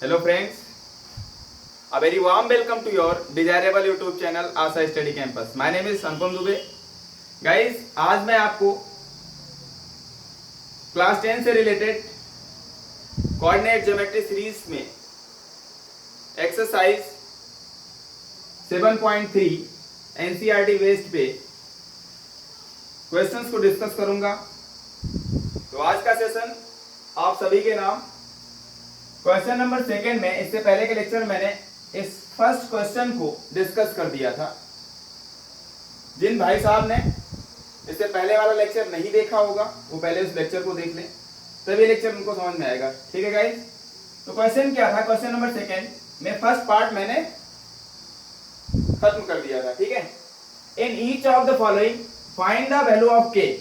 Hello friends, a very warm welcome to your desirable YouTube channel Asha study campus. My name is Anupam Dubey. Guys, आज मैं आपको class 10 से related coordinate geometry series में exercise 7.3 NCERT based पे questions को discuss करूंगा। तो आज का सेशन आप सभी के नाम क्वेश्चन नंबर 2 में, इससे पहले के लेक्चर में मैंने इस फर्स्ट क्वेश्चन को डिस्कस कर दिया था। जिन भाई साहब ने इससे पहले वाला लेक्चर नहीं देखा होगा वो पहले उस लेक्चर को देख लें, तभी लेक्चर उनको समझ में आएगा। ठीक है गाइस, तो क्वेश्चन क्या था? क्वेश्चन नंबर 2 में फर्स्ट पार्ट मैंने खत्म कर दिया था। ठीक है, in each of the following find the value of k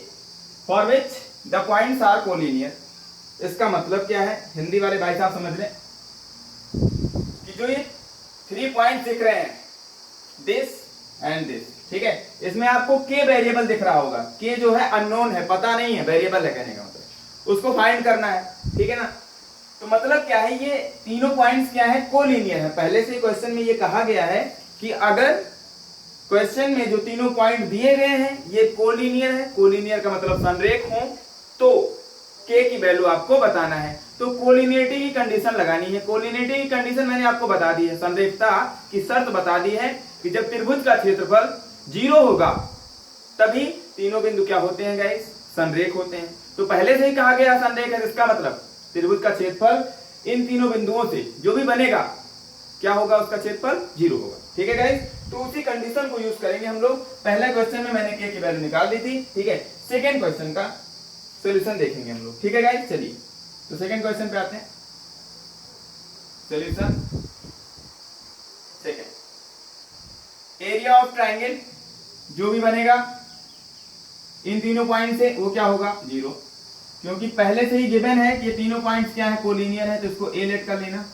for which the points are collinear. इसका मतलब क्या है? हिंदी वाले भाई साहब समझ लें कि जो ये 3 पॉइंट दिख रहे हैं, दिस एंड दिस, ठीक है, इसमें आपको के वेरिएबल दिख रहा होगा। के जो है अननोन है, पता नहीं है, वेरिएबल है कहने का मतलब, उसको फाइंड करना है। ठीक है ना? तो मतलब क्या है, ये तीनों पॉइंट्स क्या है? कोलिनियर है। पहले से क्वेश्चन में ये कहा गया है कि अगर क्वेश्चन में जो तीनों पॉइंट दिए गए हैं ये कोलिनियर है, कोलिनियर का मतलब संरेख हो, तो के की वैल्यू आपको बताना है। तो कोलिनियरिटी की कंडीशन लगानी है। कोलिनियरिटी की कंडीशन मैंने आपको बता दी है, संरेखता की शर्त बता दी है कि जब त्रिभुज का क्षेत्रफल 0 होगा तभी तीनों बिंदु क्या होते हैं गाइस? संरेख होते हैं। तो पहले से ही कहा गया संरेख है, इसका मतलब त्रिभुज का क्षेत्रफल इन तीनों बिंदुओं से जो भी बनेगा क्या होगा? उसका क्षेत्रफल 0 होगा। ठीक है गाइस, तो उसी कंडीशन को यूज करेंगे हम लोग। पहले क्वेश्चन में मैंने के की वैल्यू निकाल दी थी। ठीक है, सेकेंड क्वेश्चन का सॉल्यूशन देखेंगे हम लोग। ठीक है गाइस, चलिए तो सेकंड क्वेश्चन पे आते हैं। Solution second, area of triangle जो भी बनेगा इन तीनों पॉइंट से वो क्या होगा? 0, क्योंकि पहले से ही गिवन है कि ये तीनों पॉइंट्स क्या है? कोलिनियर है। तो इसको ए लेट कर लेना,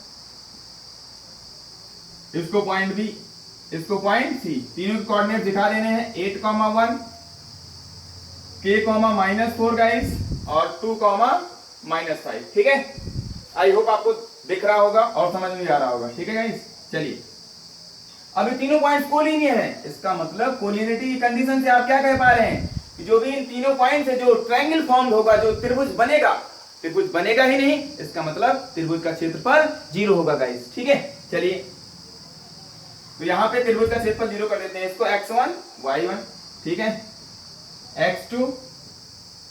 इसको पॉइंट बी, इसको पॉइंट सी, तीनों के कोऑर्डिनेट दिखा देने हैं। 8,1 k, -4 गाइस और 2, -5। ठीक है, आई होप आपको दिख रहा होगा और समझ में आ रहा होगा। ठीक है गाइस, चलिए अब ये तीनों पॉइंट्स कोलिनियर हैं, इसका मतलब कोलिनियरिटी की कंडीशन से आप क्या कह पा रहे हैं कि जो भी इन तीनों पॉइंट से जो ट्रायंगल फॉर्म होगा, जो त्रिभुज बनेगा, त्रिभुज बनेगा ही नहीं, इसका मतलब त्रिभुज का क्षेत्रफल 0 होगा गाइस। ठीक है, चलिए तो यहाँ पे त्रिभुज का क्षेत्रफल 0 कर देते हैं। इसको x1 y1, ठीक है, x2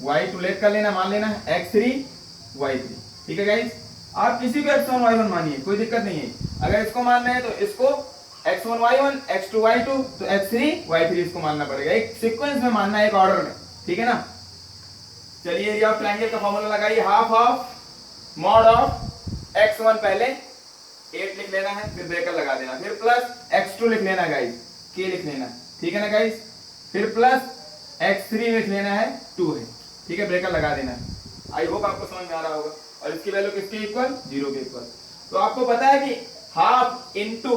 y2 लेट कर लेना, मान लेना x3 y3। ठीक है गाइस, आप किसी को x1 y1 मानिए, कोई दिक्कत नहीं है। अगर इसको मानना है तो इसको x1 y1, x2 y2, तो x3 y3 इसको मानना पड़ेगा। एक सीक्वेंस में मानना है, एक ऑर्डर में। ठीक है ना? चलिए एरिया ऑफ ट्रायंगल का फॉर्मूला लगाइए। Half of mod of x1 पहले 8 लिख लेना है, फिर ब्रेकर लगा देना, फिर प्लस x2 लिख लेना गाइस, k लिख लेना। ठीक है ना गाइस, फिर प्लस x3 लिख लेना है, 2 है। ठीक है, ब्रेकर लगा देना है। आई होप आपको समझ में आ रहा होगा। और इसकी वैल्यू किसके इक्वल? 0 के इक्वल। तो आपको पता है कि हाफ इंटू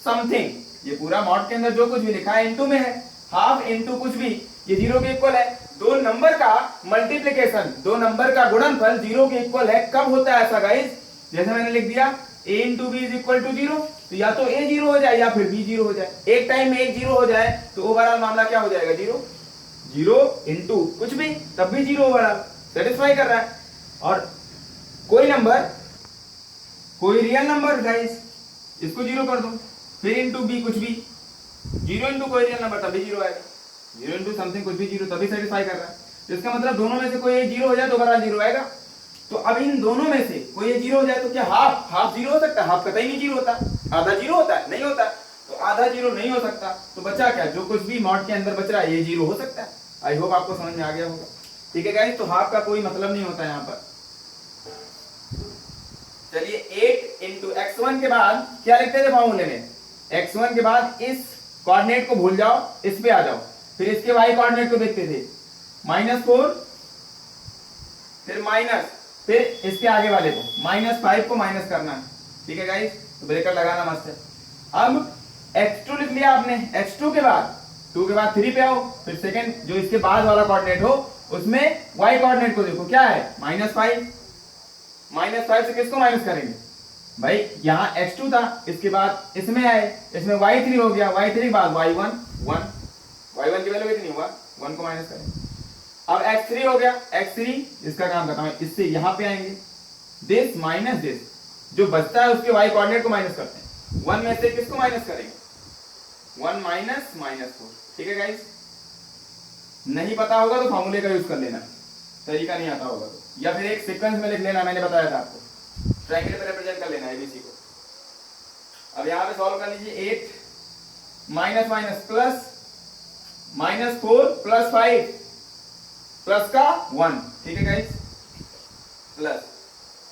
समथिंग, ये पूरा मॉड के अंदर जो कुछ भी लिखा है इंटू में है, हाफ इंटू कुछ भी, ये 0 के इक्वल है। दो नंबर का मल्टीप्लीकेशन, दो नंबर का गुणनफल 0 के इक्वल है। कब होता है ऐसा गाइस? जैसे मैंने लिख दिया a into b is equal to 0, तो या तो a 0 हो जाए या फिर b 0 हो जाए। एक टाइम में एक 0 हो जाए तो ओवरऑल मामला क्या हो जाएगा? 0 0 इंटू कुछ भी, तब भी 0 ओवरऑल सेटिस्फाई कर रहा है। और कोई नंबर, कोई रियल नंबर गाइस, इसको 0 कर दो, फिर इंटू बी कुछ भी, 0 इंटू कोई रियल नंबर तभी 0 आएगा, 0 इंटू समथिंग कुछ भी 0 तभी सेटिस्फाई कर रहा है। तो इसका मतलब दोनों में से कोई एक 0 हो जाए तो ओवरऑल 0 आएगा। तो अब इन दोनों में से कोई एक 0 हो जाए तो क्या हाफ 0 हो सकता है? हाफ कतई नहीं 0 होता। आधा 0 होता है? नहीं होता। तो आधा 0 नहीं हो सकता, तो बचा क्या? जो कुछ भी मॉड के अंदर बच रहा है ये 0 हो सकता है। आई होप आपको समझ में आ गया होगा। ठीक है गाइस, तो हाफ का कोई मतलब नहीं होता यहाँ पर। चलिए 8 इंटू x1 के बाद क्या लिखते थे फॉर्मूले में? x1 के बाद इस कोऑर्डिनेट को भूल जाओ, इस पे आ जाओ, फिर इसके y कोऑर्डिनेट को देखते थे, -4, फिर माइनस, फिर इसके आगे वाले को -5 को माइनस करना है। ठीक है गाइस, तो ब्रेकर लगाना मस्त है। अब x2 लिख लिया आपने, x2 के बाद 2 के बाद 3 पे आओ, फिर सेकंड जो इसके बाद वाला कोऑर्डिनेट हो उसमें y कोऑर्डिनेट को देखो, क्या है? -5। -5 से किसको माइनस करेंगे? भाई यहाँ x2 था, इसके बाद इसमें आए, इसमें y3 हो गया, y3 के बाद y1 1, y1 की वैल्यू कितनी हुआ 1 को माइनस करें। अब x3 हो गया, x3 इसका काम खत्म है, इससे यहाँ पे आएंगे, दिस माइनस दिस, जो बचता है उसके y कोऑर्डिनेट को माइनस करते हैं, 1 में से किसको माइनस करेंगे 1 माइनस -4। ठीक है गाइस, नहीं पता होगा तो फॉर्मूले का यूज कर लेना, तरीका नहीं आता होगा तो, या फिर एक सीक्वेंस में लिख लेना, मैंने बताया था आपको, ट्रायंगल पे रिप्रेजेंट कर लेना एबीसी को। अब यहां पे सॉल्व कर लीजिए, 8 minus minus plus, -4 plus 5 plus का 1, ठीक है guys, plus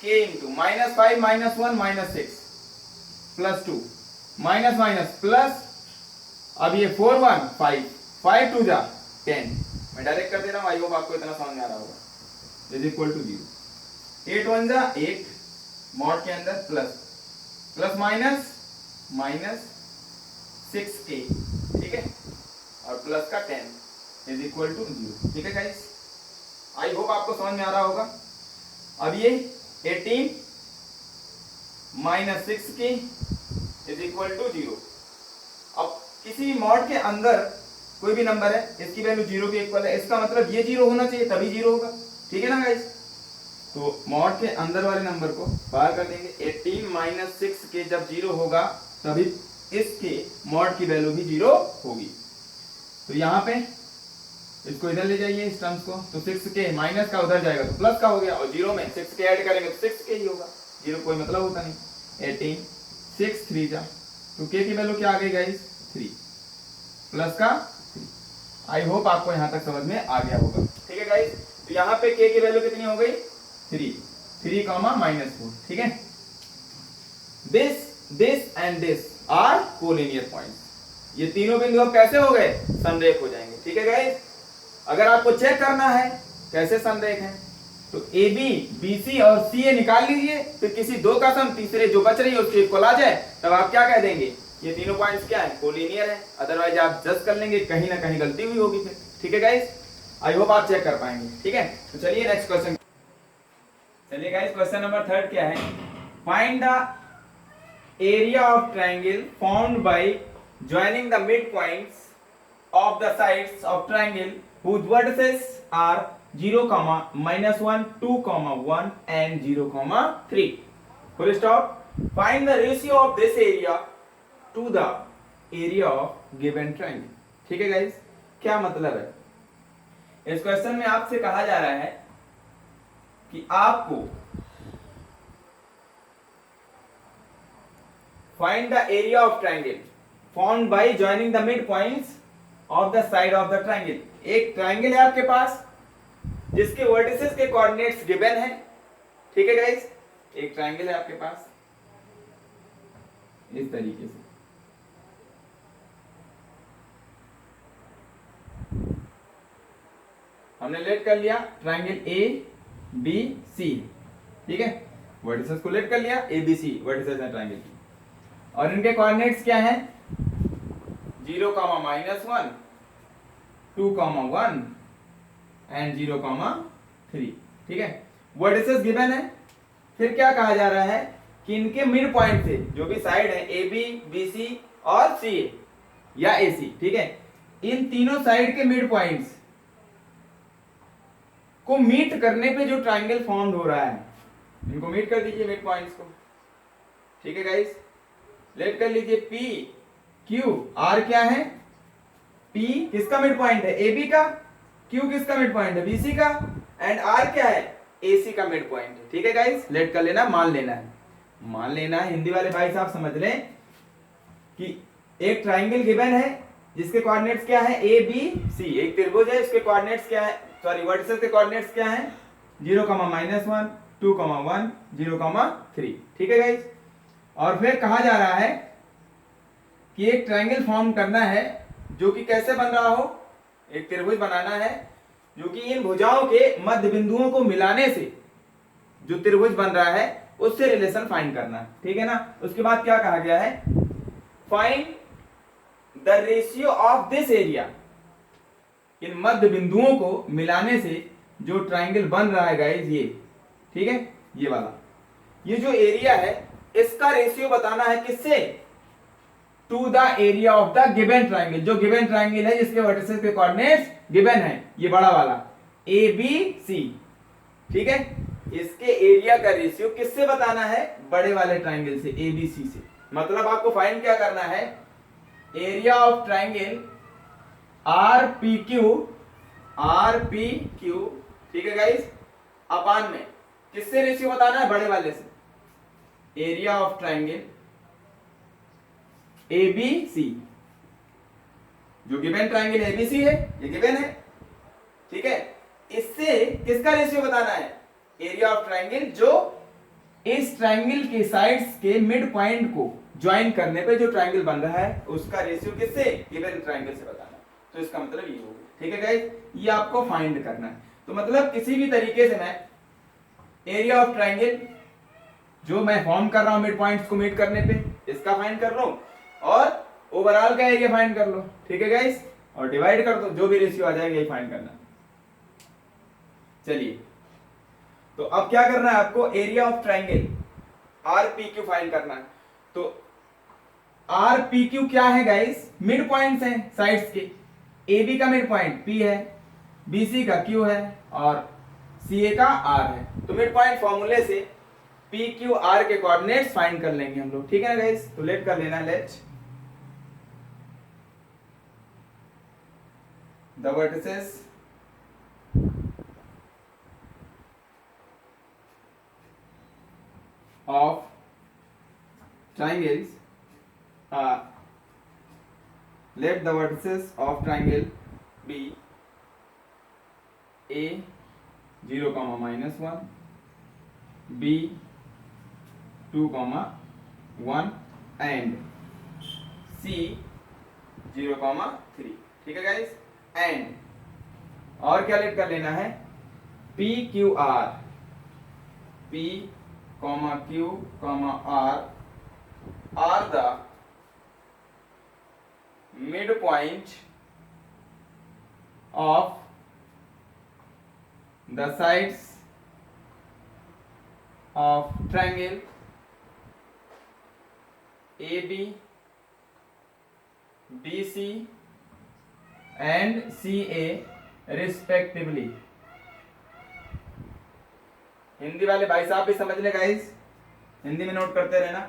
k into -5 -1 -6 plus 2 minus minus plus, अब ये 4 1 5 5 2 जा 10, मैं डायरेक्ट कर दे रहा हूं, आई होप आपको इतना समझ में आ रहा होगा, इज इक्वल टू 0, 8 1 जा 8 मॉड के अंदर plus plus minus minus 6k, ठीक है, और प्लस का 10 इज इक्वल टू 0, ठीक है गाइस, आई होप आपको समझ में आ रहा होगा। अब ये 18 minus 6k is equal to 0। अब किसी मॉड के अंदर कोई भी नंबर है, इसकी वैल्यू 0 के इक्वल है, इसका मतलब ये 0 होना चाहिए तभी 0 होगा, ठीक है ना गाइस। तो मॉड के अंदर वाले नंबर को बाहर कर देंगे, 18 माइनस 6k जब 0 होगा तभी इसके मॉड की वैल्यू भी 0 होगी। तो यहाँ पे इसको इधर ले जाइए इस टर्म्स को, तो 6k माइनस का उधर जाएगा तो प्लस का हो गया, और 0 में 6k ऐड करेंगे तो 6k ही होगा, 0 कोई मतलब होता नहीं। 18 6 3 जा, तो k की वैल्यू क्या आ गई गाइस 3 प्लस का 3। आई होप आपको यहाँ तक समझ में आ गया होगा, ठीक है गाइस। तो यहाँ पे k की वैल्यू कितनी हो गई 3 -4, ठीक है। This and this are collinear points, ये तीनों बिंदु अब कैसे हो गए संरेख हो जाएंगे, ठीक है गाइस। अगर आपको चेक करना है कैसे संरेख है, तो ए बी बी सी और सी ए निकाल लीजिए, फिर किसी दो का सम तीसरे जो बच रही है उसके इक्वल आ जाए, तब आप क्या कह देंगे ये तीनों पॉइंट्स क्या है कोलिनियर है, अदरवाइज आप जज कर लेंगे कहीं ना कहीं गलती हुई होगी फिर, ठीक है गाइस। आई होप आप चेक कर पाएंगे, ठीक है। तो चलिए नेक्स्ट क्वेश्चन, चलिए गाइस क्वेश्चन नंबर 3 क्या है, find the area of triangle formed by joining the mid points of the sides of triangle whose vertices are 0, -1, 2, 1 and 0, 3. Full stop. Find the ratio of this area to the area of given triangle. ठीक है guys, क्या मतलब है इस question में, आपसे कहा जा रहा है कि आपको find the area of triangle formed by joining the mid points of the side of the triangle. एक ट्रायंगल है आपके पास जिसके वर्टिसेस के कोऑर्डिनेट्स गिवन है, ठीक है गाइस। एक ट्रायंगल है आपके पास इस तरीके से, हमने लेट कर लिया ट्रायंगल ए बी सी, ठीक है, वर्टिसेस को लेट कर लिया ए बी सी वर्टिसेस है ट्रायंगल की, और इनके कोऑर्डिनेट्स क्या है 0, -1, 2, 1 एंड 0, 3, ठीक है। वर्टिसेस गिवन है, फिर क्या कहा जा रहा है कि इनके मिड पॉइंट से जो भी साइड है ए बी बी सी और सी ए या ए सी, ठीक है, इन तीनों साइड के मिड पॉइंट्स को मीट करने पे जो ट्रायंगल फॉर्म्ड हो रहा है, इनको मीट कर दीजिए मिड पॉइंट्स को, ठीक है गाइस। लेट कर लीजिए पी क्यू, आर क्या है P किसका मिड पॉइंट है ए बी का, Q किसका मिड पॉइंट है बी सी का, एंड R क्या है ए सी का मिड पॉइंट है, ठीक है गाइस। लेट कर लेना, मान लेना है, हिंदी वाले भाई साहब समझ लें कि एक ट्रायंगल गिवन है जिसके कोऑर्डिनेट्स क्या है ए बी सी, एक त्रिभुज है उसके कोऑर्डिनेट्स क्या है, सॉरी वर्टिसेस के कोऑर्डिनेट्स क्या है 0, -1, 2, 1, 0, 3, ठीक है गाइस। और फिर कहा जा रहा है कि एक ट्रायंगल फॉर्म करना है जो कि कैसे बन रहा हो, एक त्रिभुज बनाना है जो कि इन भुजाओं के मध्य बिंदुओं को मिलाने से जो त्रिभुज बन रहा है उससे रिलेशन फाइंड करना है, ठीक है ना। उसके बाद क्या कहा गया है, find the ratio of this area, इन मध्य बिंदुओं को मिलाने से जो ट्रायंगल बन रहा है गाइस ये, ठीक है, ये वाला, ये जो एरिया है इसका रेशियो बताना है किससे, to the area of the given triangle, जो गिवन ट्राइंगल है जिसके वर्टिसेस के कोऑर्डिनेट्स गिवन है, ये बड़ा वाला ए बी सी, ठीक है, इसके एरिया का रेशियो किससे बताना है, बड़े वाले ट्राइंगल से, ए बी सी से। मतलब आपको फाइंड क्या करना है, area of triangle are P Q, ठीक है गाइस, अपान में किससे रेशियो बताना है, बड़े वाले से, area of triangle A B C, जो given triangle A B C है, ये गिवन है, ठीक है, इससे किसका रेशियो बताना है, एरिया ऑफ ट्राइंगल जो इस ट्राइंगल के साइड्स के मिड पॉइंट को ज्वाइन करने पे जो ट्राइंगल बन रहा है उसका रेशियो किससे, गिवन ट्राइंगल से बताना है। तो इसका मतलब ये होगा, ठीक है गाइस, ये आपको फाइंड करना है। तो मतलब किसी भी तरीके से मैं एरिया ऑफ ट्राइंगल जो मैं फॉर्म कर रहा हूं मिड पॉइंट्स को मीट करने पे, इसका फाइंड कर लो और ओवरऑल का एरिया फाइंड कर लो, ठीक है गाइस, और डिवाइड कर दो, जो भी रेशियो आ जाएगा यही फाइंड करना। चलिए, तो अब क्या करना है आपको, area of triangle are P Q find करना है। तो आर पी क्यू क्या है गाइस, मिड पॉइंट्स हैं साइड्स के, ए बी का मिड पॉइंट पी है, बी सी का क्यू है और सी ए का आर है। तो मिड पॉइंट फॉर्मूले से पी क्यू आर के कोऑर्डिनेट्स फाइंड कर लेंगे हम लोग, ठीक है ना गाइस। तो लेट कर लेना, late the vertices of triangles are, let the vertices of triangle be a 0, -1, b 2, 1 and c 0, 3, ठीक है गाइस। एंड और क्या लेट कर लेना है, p q r, p Q, R are the midpoint of the sides of triangle AB, BC and CA respectively। Hindi वाले भाई साहब भी समझ ले गाइस, हिंदी में नोट करते रहना।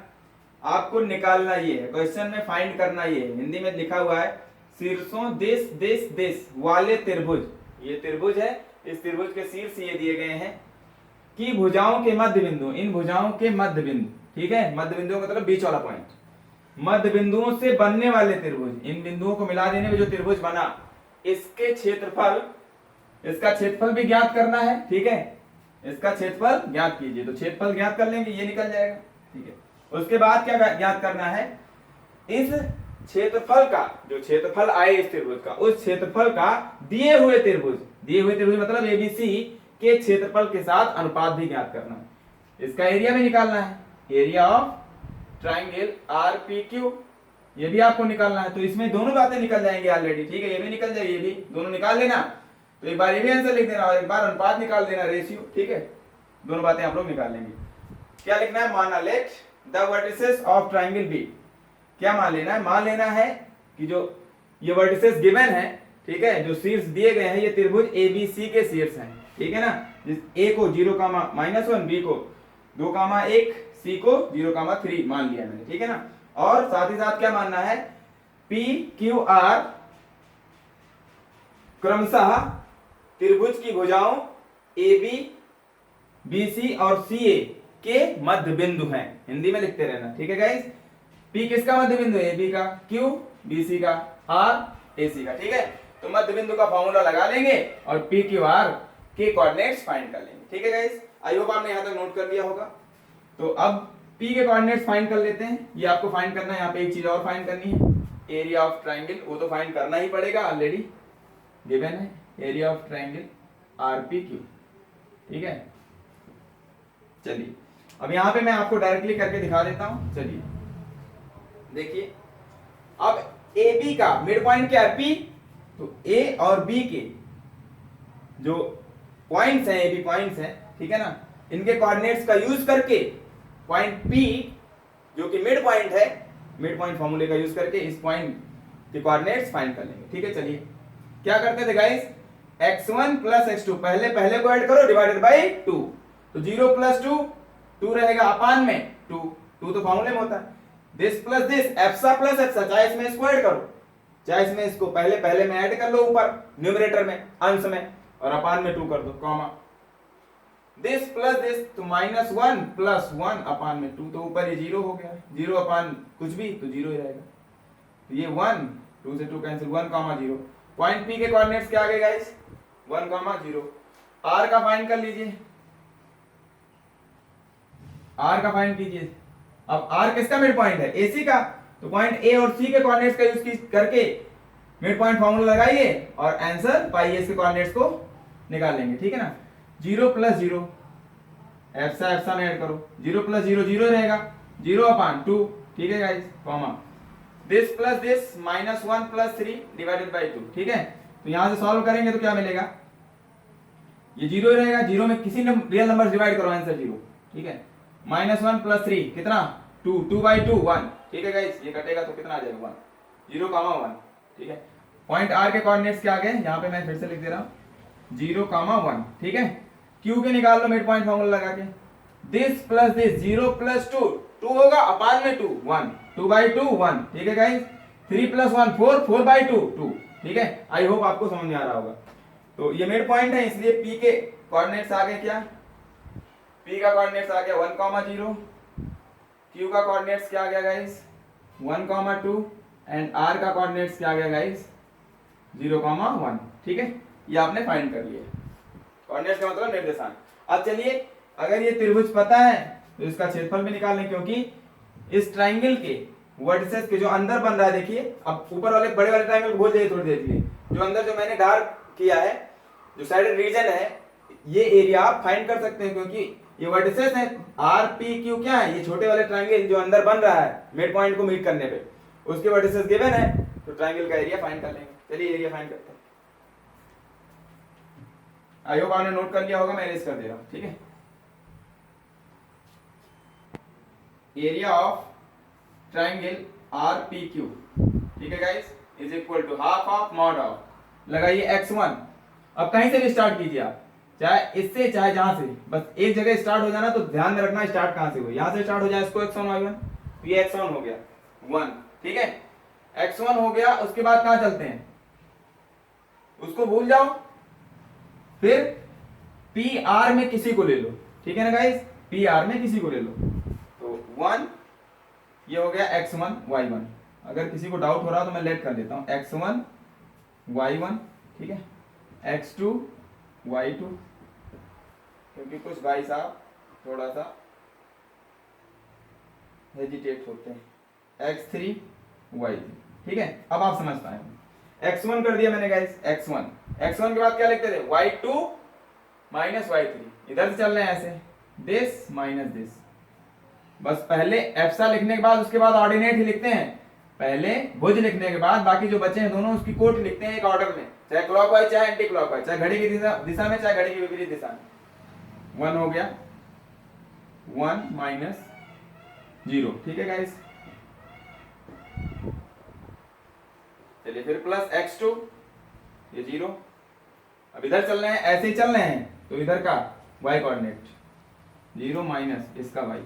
आपको निकालना ये है, क्वेश्चन में फाइंड करना ये है, हिंदी में लिखा हुआ है शीर्षों देश देश देश वाले त्रिभुज, ये त्रिभुज है, इस त्रिभुज के शीर्ष ये दिए गए हैं कि भुजाओं के मध्य बिंदु, इन भुजाओं के मध्य बिंदु, ठीक है, मध्य बिंदु मतलब बीच वाला पॉइंट, मध्य बिंदुओं से बनने वाले त्रिभुज, इन बिंदुओं को मिला देने में जो त्रिभुज बना, इसके क्षेत्रफल, इसका क्षेत्रफल भी ज्ञात करना है, ठीक है, इसका क्षेत्रफल ज्ञात कीजिए। तो क्षेत्रफल ज्ञात कर लेंगे, ये निकल जाएगा, ठीक है। उसके बाद क्या ज्ञात करना है, इस क्षेत्रफल का, जो क्षेत्रफल आए इस त्रिभुज का, उस क्षेत्रफल का दिए हुए त्रिभुज मतलब एबीसी के क्षेत्रफल के साथ अनुपात भी ज्ञात करना है। इसका एरिया भी निकालना है, area of triangle are P Q, ये भी आपको निकालना है। तो इसमें दोनों बातें निकल जाएंगी ऑलरेडी, ठीक है, ये भी निकल जाएगी, ये भी दोनों निकाल लेना। तो एक बार ये भी आंसर लिख देना और एक बार अनुपात निकाल देना, रेशियो, ठीक है, दोनों बातें आप लोग निकाल लेंगे। क्या लिखना है, माना let the vertices of triangle be, क्या मान लेना है, मान लेना है कि जो ये वर्टिसेस गिवन है, ठीक है, जो शीर्ष दिए गए हैं ये त्रिभुज एबीसी के शीर्ष हैं, ठीक है ना, जिस ए को 0, -1, बी को 2, 1, सी को 0, 3 मान लिया मैंने, ठीक है ना। और साथ ही साथ क्या मानना है, पी क्यू आर क्रमशः त्रिभुज की भुजाओं ए बी, बी सी और सी ए के मध्य बिंदु हैं, हिंदी में लिखते रहना, ठीक है गाइस। पी किसका मध्य बिंदु है, ए बी का, क्यू बी सी का, आर ए सी का, ठीक है। तो मध्य बिंदु का फॉर्मूला लगा लेंगे और पी क्यू आर के कोऑर्डिनेट्स फाइंड कर लेंगे, ठीक है गाइस। आई होप आपने यहां तक नोट कर लिया होगा। तो अब पी के कोऑर्डिनेट्स फाइंड कर लेते हैं। ये आपको फाइंड करना है, यहाँ पे एक चीज और फाइंड करनी है, एरिया ऑफ ट्राइंगल, वो तो फाइंड करना ही पड़ेगा, ऑलरेडी गिवन है, area of triangle are P Q, ठीक है। चलिए अब यहां पे मैं आपको डायरेक्टली करके दिखा देता हूं, चलिए देखिए। अब ए बी का मिड पॉइंट क्या है, पी, तो ए और बी के जो पॉइंट्स हैं, ए बी पॉइंट्स हैं, ठीक है ना, इनके कोऑर्डिनेट्स का यूज करके पॉइंट पी जो कि मिड पॉइंट है, मिड पॉइंट फॉर्मूले का यूज करके इस पॉइंट के कोऑर्डिनेट्स फाइंड कर लेंगे। ठीक है, चलिए क्या करते थे गाइस, x1 प्लस x2 पहले को ऐड करो डिवाइडेड बाई 2, तो 0 प्लस 2 2 रहेगा अपान में 2 तो फॉर्मूले में होता है। दिस प्लस दिस एप्सा प्लस एप्सा, चाहे इसमें इसको ऐड करो चाहे इसमें इसको पहले में ऐड कर लो ऊपर न्यूमरेटर में अंश में, और अपान में 2 कर दो कॉमा। दिस प्लस दिस तो -1 प्लस 1 अपान में 2, तो ऊपर ये 0 हो गया, 0 अपान कुछ भी तो 0 ही रहेगा। तो ये 1 2 से 2 कैंसिल, 1 0। पॉइंट P के कोऑर्डिनेट्स क्या आ गए गाइस, 1 0। R का फाइंड कर लीजिए, R का फाइंड कीजिए। अब R किसका मिड पॉइंट है, AC का, तो पॉइंट A और C के कोऑर्डिनेट्स का यूज करके मिड पॉइंट फार्मूला लगाइए और आंसर पाई S के कोऑर्डिनेट्स को निकाल लेंगे। ठीक है ना, 0 प्लस 0 एप्सा में ऐड करो, 0 प्लस 0 0 रहेगा, 0 अपान 2। ठीक है guys, comma this plus this -1 plus 3 divided by 2। ठीक है, तो यहां से सॉल्व करेंगे तो क्या मिलेगा, ये 0 रहेगा, 0 में किसी रियल नंबर डिवाइड करो, आंसर 0। ठीक है, -1 प्लस 3 कितना 2, 2 बाई 2 1। ठीक है गाइस, ये कटेगा तो कितना आ जाएगा 1, 0 1। ठीक है, पॉइंट R के कोऑर्डिनेट्स क्या आ गए, यहाँ पे मैं फिर से लिख दे रहा हूँ 0 1। ठीक है, Q के निकाल लो मिड पॉइंट फार्मूला लगा के, दिस प्लस दिस 0 प्लस 2 2 होगा अपान में 2 1, 2 बाई 2 1। ठीक है गाइस, 3 प्लस 1 4, 4 बाई 2 2। ठीक है, आई होप आपको समझ में आ रहा होगा। तो ये मिड पॉइंट है, इसलिए P के कोऑर्डिनेट्स आ गए क्या, P का कोऑर्डिनेट्स आ गया 1 0, Q का कोऑर्डिनेट्स क्या आ गया गाइस 1 2, एंड R का कोऑर्डिनेट्स क्या आ गया गाइस 0 1। ठीक है, ये आपने फाइंड कर लिया, कोऑर्डिनेट्स का मतलब निर्देशांक। अब चलिए, अगर ये त्रिभुज पता है तो इसका क्षेत्रफल भी निकाल लें, क्योंकि इस ट्रायंगल के वर्टिसेस के जो अंदर बन रहा है, देखिए अब ऊपर वाले बड़े वाले ट्रायंगल को भूल जाइए थोड़ी देर के लिए, जो अंदर जो मैंने डार्क किया है, जो साइड रीजन है, ये एरिया आप फाइंड कर सकते हैं, क्योंकि ये वर्टिसेस है आर पी क्यू, क्या है ये छोटे वाले ट्रायंगल जो अंदर बन रहा है मिड पॉइंट को मीट करने पे, उसके वर्टिसेस गिवन है, तो ट्रायंगल का एरिया फाइंड कर लेंगे। चलिए एरिया फाइंड करते हैं। आई होप आपने नोट कर लिया होगा, मैं इरेज कर दे रहा हूं। ठीक है, area of triangle R P Q, ठीक है guys, is equal to half of mod of, लगाइए x1। अब कहीं से भी स्टार्ट कीजिए आप, चाहे इससे चाहे जहां से, बस एक जगह स्टार्ट हो जाना, तो ध्यान में रखना स्टार्ट कहां से हुआ, यहां से स्टार्ट हो जाए, इसको x1 y1, तो ये x1 हो गया 1। ठीक है, x1 हो गया, उसके बाद कहां चलते हैं, उसको भूल जाओ, फिर पी आर में किसी को ले लो। ठीक है ना गाइस, पी आर में किसी को ले लो, तो 1 ये हो गया x1 y1। अगर किसी को डाउट हो रहा तो मैं लेट कर देता हूं, x1 y1। ठीक है, x2 y2, क्योंकि कुछ भाई साहब थोड़ा सा हेजिटेट होते हैं, x3 y3। ठीक है, अब आप समझ पाएंगे। x1 कर दिया मैंने गाइस, x1 के बाद क्या लिखते थे, y2 माइनस y3, इधर से चल रहे हैं ऐसे, दिस माइनस दिस, बस पहले एप्सा लिखने के बाद उसके बाद ऑर्डिनेट ही लिखते हैं, पहले भुज लिखने के बाद बाकी जो बचे हैं दोनों उसकी कोट लिखते हैं एक ऑर्डर में, चाहे क्लॉकवाइज चाहे एंटी क्लॉकवाइज, चाहे घड़ी की दिशा में चाहे घड़ी की विपरीत दिशा में। 1 हो गया, 1 माइनस 0। ठीक है गाइस, चलिए फिर प्लस x2, ये 0। अब इधर चल रहे हैं, ऐसे ही चल रहे हैं, तो इधर का y कोऑर्डिनेट 0 माइनस इसका y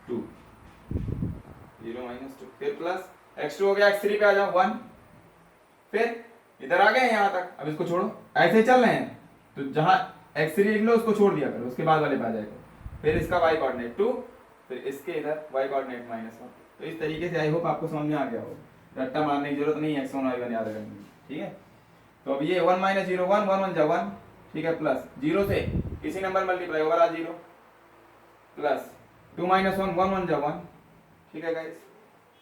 2, 0 माइनस 2, फिर प्लस x2 हो गया, x3 पे आ जाओ 1, फिर इधर आ गए यहां तक। अब इसको छोड़ो, ऐसे ही चल रहे हैं, तो जहां x3 लिख लो उसको छोड़ दिया करो, उसके बाद वाले पे आ जाएगा, फिर इसका y कोऑर्डिनेट 2, फिर इसके इधर y कोऑर्डिनेट -1। तो इस तरीके से आई होप आपको समझ में आ गया हो, रट्टा मारने की जरूरत नहीं है, x1 y1 याद रखनी है। ठीक है, तो अब ये 1 - 0 1 1 1 जा 1। ठीक है, प्लस 0 से किसी नंबर मल्टीप्लाई होगा 0, प्लस 2 - 1 1 1 जा 1। ठीक है गाइस,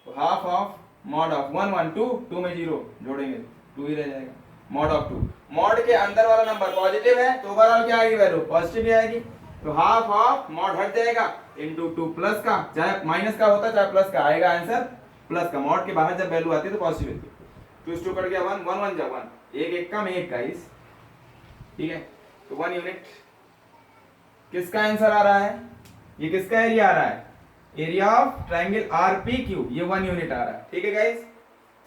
तो हाफ ऑफ मॉड ऑफ 1 1 2, 2 में 0 जोड़ेंगे 2 ही रह जाएगा, मॉड ऑफ 2। मॉड के अंदर वाला नंबर पॉजिटिव है तो ओवरऑल क्या आएगी वैल्यू, पॉजिटिव ही आएगी, तो हाफ ऑफ मॉड हट जाएगा इनटू 2 प्लस का, चाहे माइनस का होता चाहे प्लस का, आएगा आंसर प्लस का। मॉड के बाहर जब वैल्यू आती है तो पॉजिटिव होती है। 2 2 कट गया 1 1 1 जा 1, एक एक कम एक गाइस। ठीक है, तो 1 यूनिट किसका आंसर आ रहा है, ये किसका एरिया आ रहा है, एरिया ऑफ ट्राइंगल RPQ, ये 1 यूनिट आ रहा है। ठीक है गाइस,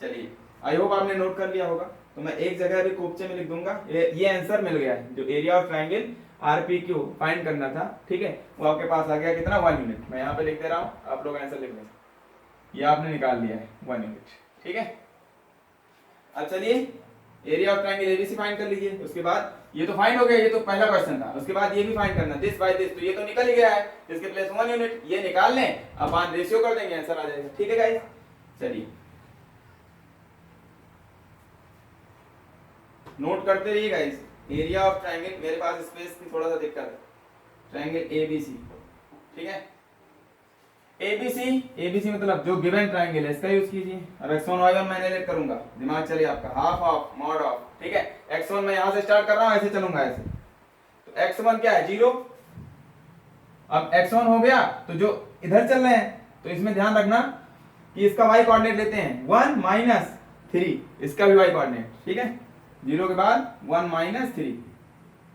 चलिए आई होप आपने नोट कर लिया होगा। तो मैं एक जगह अभी कोपचे में लिख दूंगा, ये आंसर मिल गया है, जो area of triangle RPQ find करना था, ठीक है, वो आपके पास आ गया कितना, 1 यूनिट। मैं यहाँ पे लिख दे रहा हूँ, आप लोग आंसर लिख लें, ये आपने निकाल लिया है 1 यूनिट। ठीक है, अब चलिए area of triangle ABC find कर लीजिए। उसके बाद ये तो फाइंड हो गया, ये तो पहला क्वेश्चन था। उसके बाद ये भी फाइंड करना, दिस बाय दिस, तो ये तो निकल ही गया है, इसके प्लेस 1 यूनिट, ये निकाल लें, अब 5 रेशियो कर देंगे, आंसर आ जाएगा। ठीक है गाइस, चलिए नोट करते रहिए गाइस। एरिया ऑफ ट्राइंगल, मेरे पास स्पेस की थोड़ा सा दिक्कत है, ट्राइंगल ABC, ठीक है, ABC मतलब जो गिवन ट्राइंगल है इसका यूज कीजिए। अब x1 y1 मैंने लेट करूंगा, दिमाग चलिए आपका, हाफ ऑफ मॉड ऑफ, ठीक है, x1 मैं यहां से स्टार्ट कर रहा हूं, ऐसे चलूंगा ऐसे, तो x1 क्या है 0। अब x1 हो गया, तो जो इधर चल रहे हैं तो इसमें ध्यान रखना कि इसका y कोऑर्डिनेट लेते हैं 1 - 3, इसका भी y कोऑर्डिनेट, ठीक है, 0 के बाद 1 - 3,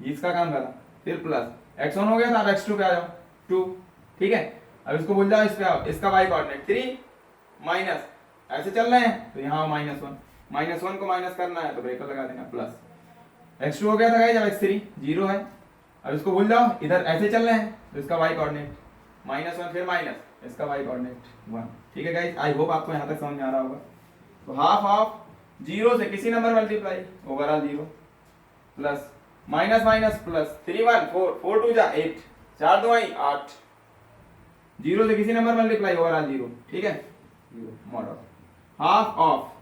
इसका काम करा, फिर प्लस x1 हो गया था, अब x2 पे आ जाओ 2, ठीक है, अब इसको बोल जाओ, इस पे आओ, इसका y कोऑर्डिनेट 3 माइनस, ऐसे चल रहे हैं तो यहाँ -1 को माइनस करना है तो ब्रेकर लगा देना, प्लस x2 हो गया था गाइस, अब x3 0 है, अब इसको भूल जाओ, इधर ऐसे चल रहे हैं तो इसका y कोऑर्डिनेट -1, फिर माइनस, इसका y कोऑर्डिनेट 1। ठीक है गाइस, आई होप आपको यहाँ तक समझ में आ रहा होगा। तो हाफ ऑफ 0 से किसी number multiply, overall 0, plus minus minus plus, 3 1 4 4 2 जा 8, 4 2 8, 0 से किसी नंबर मल्टीप्लाई, ओवरऑल 0, ठीक है, 0 mod of, half of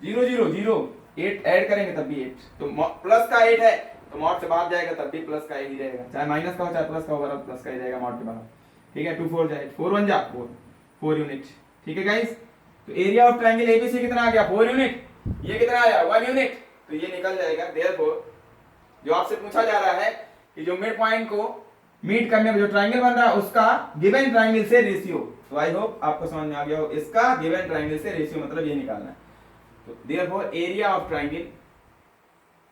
0 0 0, 8 add करेंगे तब भी 8, तो प्लस का 8 है तो मॉड से बाहर जाएगा तब भी प्लस का ही रहेगा, चाहे माइनस का हो चाहे प्लस का, ओवरऑल प्लस का ही रहेगा मॉड के बाहर। ठीक है, 2 4 जा 8, 4 1 जा 4 यूनिट। ठीक है गाइस, तो एरिया ऑफ ट्रायंगल ABC कितना आ गया 4 यूनिट, ये कितना आया 1 यूनिट, तो ये निकल जाएगा। देयरफॉर जो आपसे पूछा जा रहा है कि जो मिड पॉइंट को मीट करने में जो ट्रायंगल बन रहा है उसका गिवन ट्रायंगल से रेशियो, तो आई होप आपको समझ में आ गया हो, इसका गिवन ट्रायंगल से रेशियो मतलब ये निकालना है। तो therefore area of triangle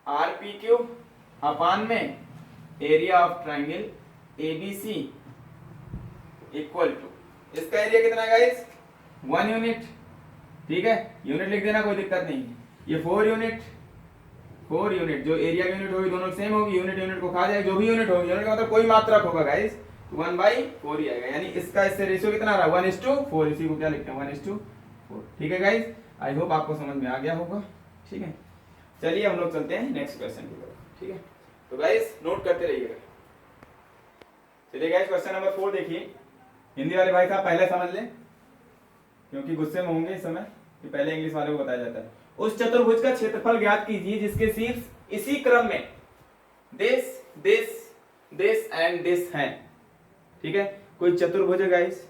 RPQ upon में area of triangle ABC equal to, इसका एरिया कितना है गाइस 1 यूनिट। ठीक है, यूनिट लिख देना, कोई दिक्कत नहीं। ये 4 यूनिट जो एरिया यूनिट होगी दोनों सेम होगी, यूनिट यूनिट को खा जाएगी, जो भी यूनिट होगी, यूनिट का मतलब कोई मात्रक होगा गाइस, 1/4 ही आएगा, यानी इसका इससे रेशियो कितना रहा 1:4, इसी को क्या लिखते हैं 1:4। ठीक है गाइस, आई होप आपको समझ में आ गया होगा। ठीक है, चलिए हम लोग चलते हैं नेक्स्ट क्वेश्चन की तरफ। ठीक है, तो गाइस नोट करते रहिएगा। चलिए गाइस, क्वेश्चन नंबर 4 देखिए। हिंदी वाले भाई साहब पहले समझ लें, क्योंकि गुस्से में होंगे इस समय कि पहले इंग्लिश वाले को बताया जाता है। उस चतुर्भुज का क्षेत्रफल ज्ञात कीजिए जिसके शीर्ष इसी क्रम में this this this and this हैं। ठीक है, कोई चतुर्भुज है गाइस,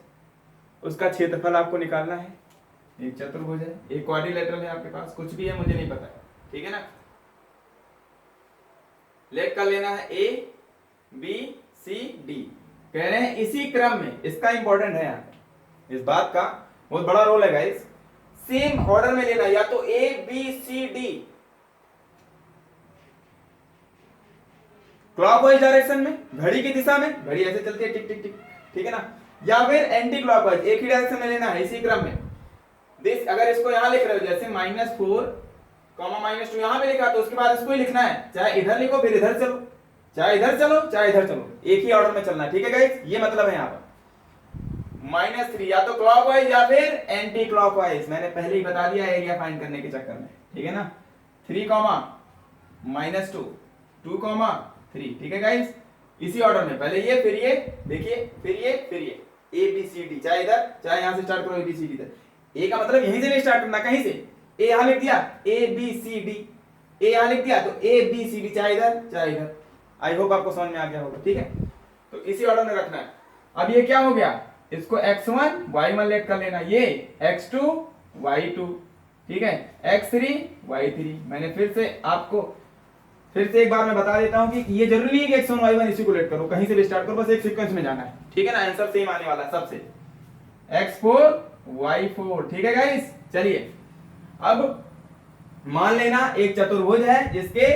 उसका क्षेत्रफल आपको निकालना है। एक चतुर्भुज है, एक क्वाड्रिलेटरल है, आपके पास कुछ भी है मुझे नहीं पता। ठीक है ना, लेट कर लेना है A B C D, कह रहे हैं इसी क्रम में, इसका इंपॉर्टेंट है यहाँ, इस बात का बहुत बड़ा रोल है गाइस। सेम ऑर्डर में लेना, या तो A B C D clockwise direction में, घड़ी की दिशा में, घड़ी ऐसे चलती है टिक टिक टिक, ठीक है ना, या फिर एंटी क्लॉकवाइज, एक ही डायरेक्शन में लेना है इसी क्रम में। दिस अगर इसको यहां लिख रहे हो जैसे -4, -2 यहां पे लिखा, तो उसके बाद इसको ही लिखना है, चाहे इधर लिखो फिर इधर चलो, चाहे इधर चलो चाहे इधर चलो, एक ही ऑर्डर में चलना है। ठीक है गाइस, ये मतलब है यहाँ पर -3 या तो क्लॉकवाइज या फिर एंटी क्लॉकवाइज, मैंने पहले ही बता दिया एरिया फाइंड करने के चक्कर में। ठीक है ना, 3, -2, 2, 3। ठीक है गाइस, इसी ऑर्डर में, पहले ये फिर ये, देखिए फिर ये A B C D, चाहे इधर चाहे यहां से स्टार्ट करो A B C D इधर। A का मतलब यहीं से नहीं स्टार्ट करना, कहीं से A यहां लिख दिया A B C D, A यहां लिख दिया तो A B C D, चाहे इधर चाहे इधर। आई होप आपको समझ में आ गया होगा। ठीक है, तो इसी ऑर्डर में रखना है। अब ये क्या हो गया, इसको x1 y1 लेट कर लेना, ये x2 y2, ठीक है, x3 y3। मैंने फिर से एक बार मैं बता देता हूं कि ये जरूरी है कि x1 y1 इसी को लेट करो, कहीं से भी स्टार्ट करो, बस एक सीक्वेंस में जाना है। ठीक है ना, आंसर सेम आने वाला है सबसे, x4 y4। ठीक है गाइस, चलिए अब मान लेना एक चतुर्भुज है जिसके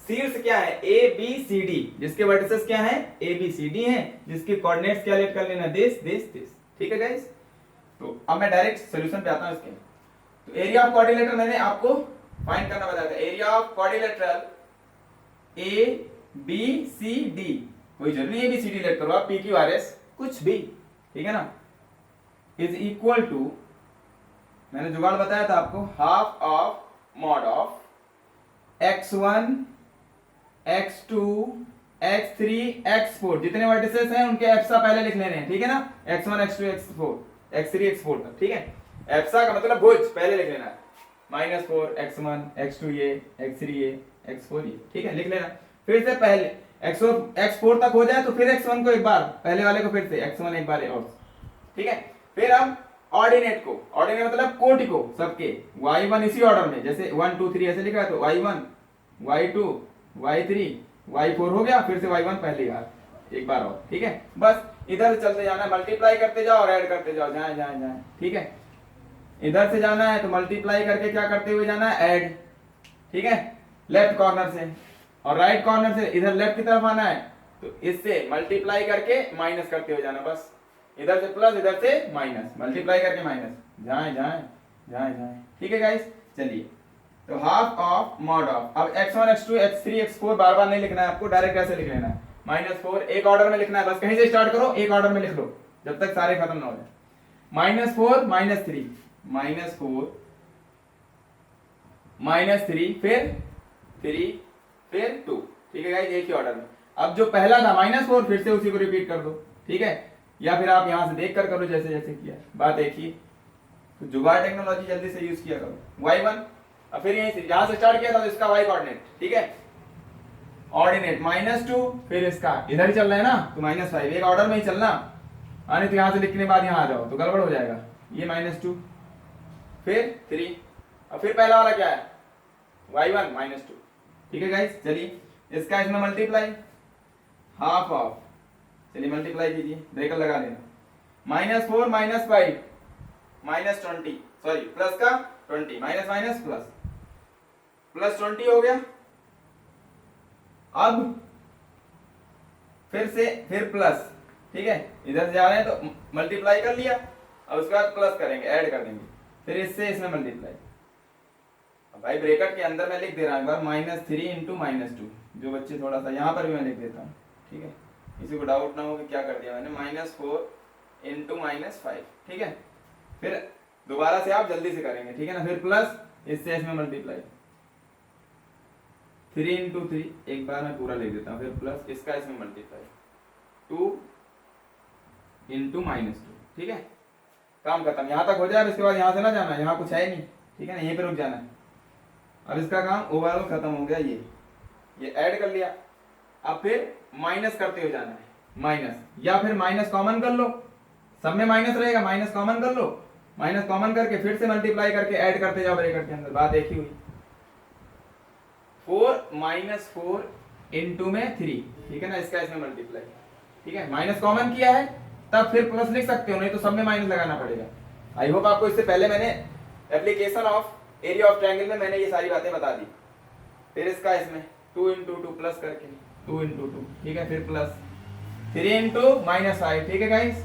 शीर्ष क्या है A B C D, जिसके वर्टिसेस क्या है A B C D हैं, जिसके कोऑर्डिनेट्स क्या लेट कर लेना दिस दिस दिस। ठीक है गाइस, तो अब मैं डायरेक्ट सोल्यूशन पे आता हूँ इसके। तो एरिया ऑफ क्वाड्रिलेटरल मैंने आपको फाइंड करना बताया था। Area of quadrilateral A B C D, कोई जरूरी है बी सी डी लेट करो आप, पी क्यू आर एस कुछ भी, ठीक है ना, इज इक्वल टू, मैंने जुगाड़ बताया था आपको, half of mod of x1 x2 x3 x4, जितने वर्टिसेस हैं उनके एप्सा पहले लिख लेने हैं, ठीक है ना, x1 x2 x4 x3 x4 तक, ठीक है। एप्सा का मतलब भुज पहले लिख लेना है, -4 x1 x2 ये x3 ये x4 ये, ठीक है, लिख लेना। फिर से पहले x4 तक हो जाए तो फिर x1 को एक बार, पहले वाले को फिर से x1 एक बार और, ठीक है। फिर हम ऑर्डिनेट को, ऑर्डिनेट मतलब कोटि को सबके, y1 इसी ऑर्डर में, जैसे 1 2 3 ऐसे लिखा है तो y1 y2 y3 y4 हो गया, फिर से y1 पहली बार एक बार और, ठीक है। बस इधर से चलते जाना, मल्टीप्लाई करते जाओ और ऐड करते जाओ, जाए जाए जाए, ठीक है। इधर से जाना है तो मल्टीप्लाई करके क्या करते हुए जाना है, ऐड, ठीक है, लेफ्ट कॉर्नर से, और राइट कॉर्नर से इधर लेफ्ट की तरफ आना है तो इससे मल्टीप्लाई करके माइनस करते हुए जाना, बस इधर से प्लस इधर से माइनस, मल्टीप्लाई करके माइनस, जाए जाए जाए जाए, ठीक है गाइस। चलिए तो हाफ ऑफ मॉड ऑफ, अब x1 x2 x3 x4 बार बार नहीं लिखना है आपको, डायरेक्ट ऐसे लिख लेना है, -4 एक ऑर्डर में लिखना है, बस कहीं से स्टार्ट करो एक ऑर्डर में लिख लो जब तक सारे खत्म ना हो जाए। -4 -3 -4 -3 फिर 3 फिर 2, ठीक है गाइस, एक ही ऑर्डर में। अब जो पहला था -4 फिर से उसी को रिपीट कर दो, ठीक है, या फिर आप यहां से देख कर करो जैसे जैसे किया, बात एक ही। तो जुगाड़ टेक्नोलॉजी जल्दी से यूज किया करो। y1, अब फिर यहीं से जहां से स्टार्ट किया था तो इसका y कोऑर्डिनेट, ठीक है, ऑर्डिनेट -2, फिर इसका इधर ही चल रहा है ना तो -5, एक ऑर्डर में ही चलना, आने तो यहां से लिखने के बाद यहां आ जाओ तो गड़बड़ हो जाएगा, ये -2 फिर 3, और फिर पहला वाला क्या है y1 -2, ठीक है गाइस। चलिए इसका इसमें मल्टीप्लाई, हाफ ऑफ, चलिए मल्टीप्लाई कीजिए, ब्रेकर लगा लेना, -4 -5 -20, सॉरी प्लस का 20, माइनस माइनस प्लस, प्लस 20 हो गया। अब फिर से फिर प्लस, ठीक है, इधर से जा रहे हैं तो मल्टीप्लाई कर लिया, अब उसके बाद प्लस करेंगे, ऐड कर देंगे, फिर इससे इसमें मल्टीप्लाई। भाई ब्रैकेट के अंदर मैं लिख दे रहा हूं -3 इंटू -2, जो बच्चे थोड़ा सा यहाँ पर भी मैं लिख देता हूँ, ठीक है, किसी को डाउट ना हो कि क्या कर दिया मैंने, -4 इंटू -5, ठीक है। फिर दोबारा से आप जल्दी से करेंगे, ठीक है ना, फिर प्लस इससे इसमें मल्टीप्लाई, 3 इंटू 3, एक बार मैं पूरा लिख देता हूँ, फिर प्लस इसका इसमें मल्टीप्लाई, 2 इंटू -2, ठीक है, काम खत्म, यहाँ तक हो जाए। इसके बाद यहाँ से ना जाना, यहाँ कुछ है नहीं, ठीक है ना, यहीं पे रुक जाना है। अब इसका काम ओवरऑल खत्म हो गया, ये ऐड कर लिया। अब फिर माइनस करते हुए जाना है, माइनस, या फिर माइनस कॉमन कर लो, सब में माइनस रहेगा, माइनस कॉमन कर लो, माइनस कॉमन करके फिर से मल्टीप्लाई करके ऐड करते जाओ ब्रैकेट के अंदर, बात एक ही हुई। 4 -4 इंटू में 3, ठीक है ना, इसका इसमें मल्टीप्लाई, ठीक है, माइनस कॉमन किया है तब फिर प्लस लिख सकते हो, नहीं तो सब में माइनस लगाना पड़ेगा। आई होप आपको इससे पहले मैंने application of area of triangle में मैंने ये सारी बातें बता दी। फिर इसका इसमें 2 इंटू 2 प्लस करके 2 इंटू 2, ठीक है, फिर प्लस 3 इंटू -5, ठीक है गाइस,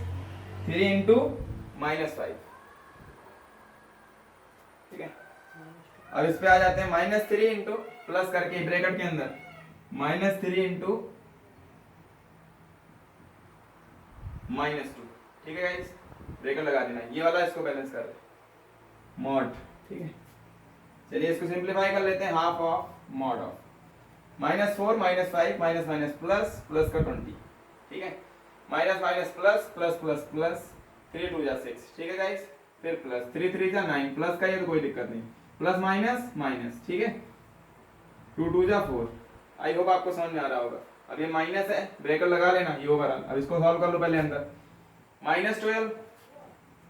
3 इंटू -5, ठीक है। अब इस पे आ जाते हैं -3 इंटू प्लस करके ब्रैकेट के अंदर -3 इंटू -2, ठीक है गाइस, ब्रैकेट लगा देना, ये वाला इसको बैलेंस कर मॉड, ठीक है। चलिए इसको सिंप्लीफाई कर लेते हैं, half of mod of -4 -5 minus minus plus, plus का 20, ठीक है, minus minus plus, plus plus plus, 3 2 जा 6, ठीक है गाइस, फिर प्लस 3 3 जा 9, प्लस का ये तो कोई दिक्कत नहीं, प्लस माइनस माइनस, ठीक है, 2 2 जा 4। आई होप आपको समझ में आ रहा होगा। अब ये माइनस है, ब्रैकेट लगा लेना, ये ओवरऑल। अब इसको सॉल्व कर लो पहले अंदर, -12,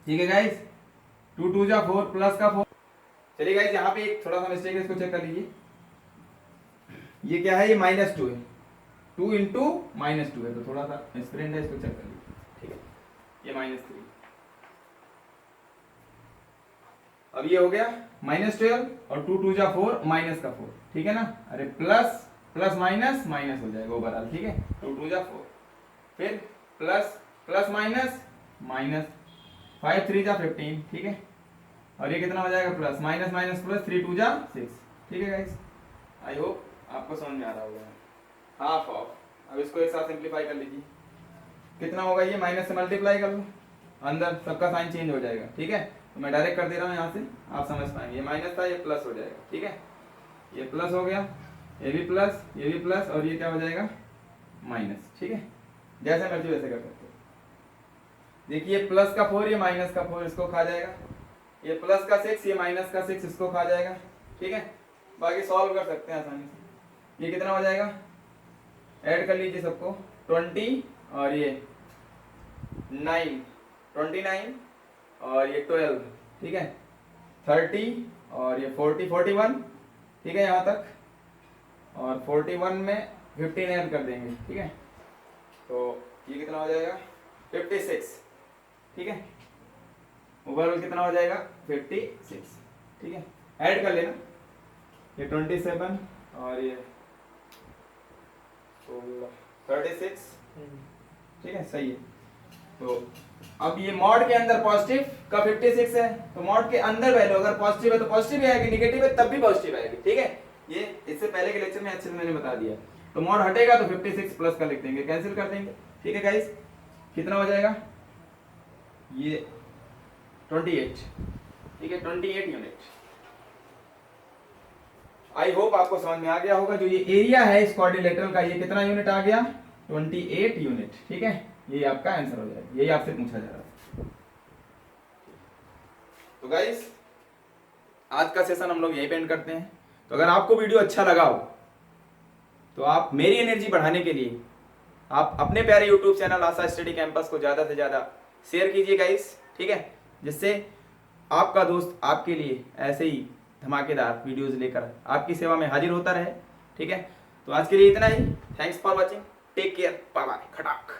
ठीक है गाइस, 2 2 जा 4, प्लस का 4। चलिए गाइस यहाँ पे एक थोड़ा सा मिस्टेक है, इसको चेक कर लीजिए, ये क्या है, ये -2 है, 2 इंटू -2 है, तो थोड़ा सा मिसप्रिंट है, इसको चेक कर लीजिए, ठीक है, ये -3। अब ये हो गया -12 और 2 2 जा 4, माइनस का 4, ठीक है ना, अरे प्लस प्लस माइनस माइनस हो जाएगा ओवरऑल, ठीक है, 2 2 जा 4, फिर प्लस प्लस माइनस माइनस, 5 3 जा 15, ठीक है। और ये कितना हो जाएगा प्लस, माइनस माइनस प्लस, 3 2 जा 6, ठीक है गाइस। आई होप आपको समझ में आ रहा होगा। हाफ ऑफ, अब इसको एक साथ सिंप्लीफाई कर लीजिए, कितना होगा ये, माइनस से मल्टीप्लाई कर लो, अंदर सबका साइन चेंज हो जाएगा, ठीक है। तो मैं डायरेक्ट कर दे रहा हूँ यहाँ से, आप समझ पाएंगे। ये माइनस था, ये प्लस हो जाएगा, ठीक है। ये प्लस हो गया, ये भी प्लस, ये भी प्लस, और ये क्या हो जाएगा माइनस, ठीक है। जैसे मर्जी वैसे कर सकते हो। देखिए प्लस का 4 ये माइनस का 4 इसको खा जाएगा, ये प्लस का 6 ये माइनस का 6 इसको खा जाएगा, ठीक है। बाकी सॉल्व कर सकते हैं आसानी से। ये कितना हो जाएगा, ऐड कर लीजिए सबको, 20 और ये 9, 29 और ये 12, ठीक है, 30 और ये 40 41, ठीक है यहाँ तक। और 41 में 15 ऐड कर देंगे, ठीक है। तो ये कितना हो जाएगा 56, ठीक है। ओवरऑल कितना हो जाएगा 56, ठीक है। ऐड कर लेना, ये 27 और ये 36, ठीक है, सही है। तो अब ये मॉड के अंदर पॉजिटिव का 56 है, तो मॉड के अंदर वैल्यू अगर पॉजिटिव है तो पॉजिटिव ही आएगी, नेगेटिव है तब भी पॉजिटिव आएगी, ठीक है। ये इससे पहले के लेक्चर में अच्छे से मैंने बता दिया। तो मॉड हटेगा तो 56 प्लस का लिख देंगे, कैंसिल कर देंगे, ठीक है गाइस। कितना हो जाएगा ये 28, ठीक है, 28 यूनिट। आई होप आपको समझ में आ गया होगा। जो ये एरिया है इस क्वाड्रिलेटरल का, ये कितना यूनिट आ गया 28 यूनिट, ठीक है। ये आपका आंसर हो जाएगा, यही आपसे पूछा जा रहा है। तो गाइस आज का सेशन हम लोग यहीं पे एंड करते हैं। तो अगर आपको वीडियो अच्छा लगा हो तो आप मेरी एनर्जी बढ़ाने के लिए आप अपने प्यारे यूट्यूब चैनल आशा स्टडी कैंपस को ज़्यादा से ज़्यादा शेयर कीजिए गाइस, ठीक है, जिससे आपका दोस्त आपके लिए ऐसे ही धमाकेदार वीडियोस लेकर आपकी सेवा में हाजिर होता रहे, ठीक है। तो आज के लिए इतना ही। Thanks for watching, take care, bye bye, खटाक।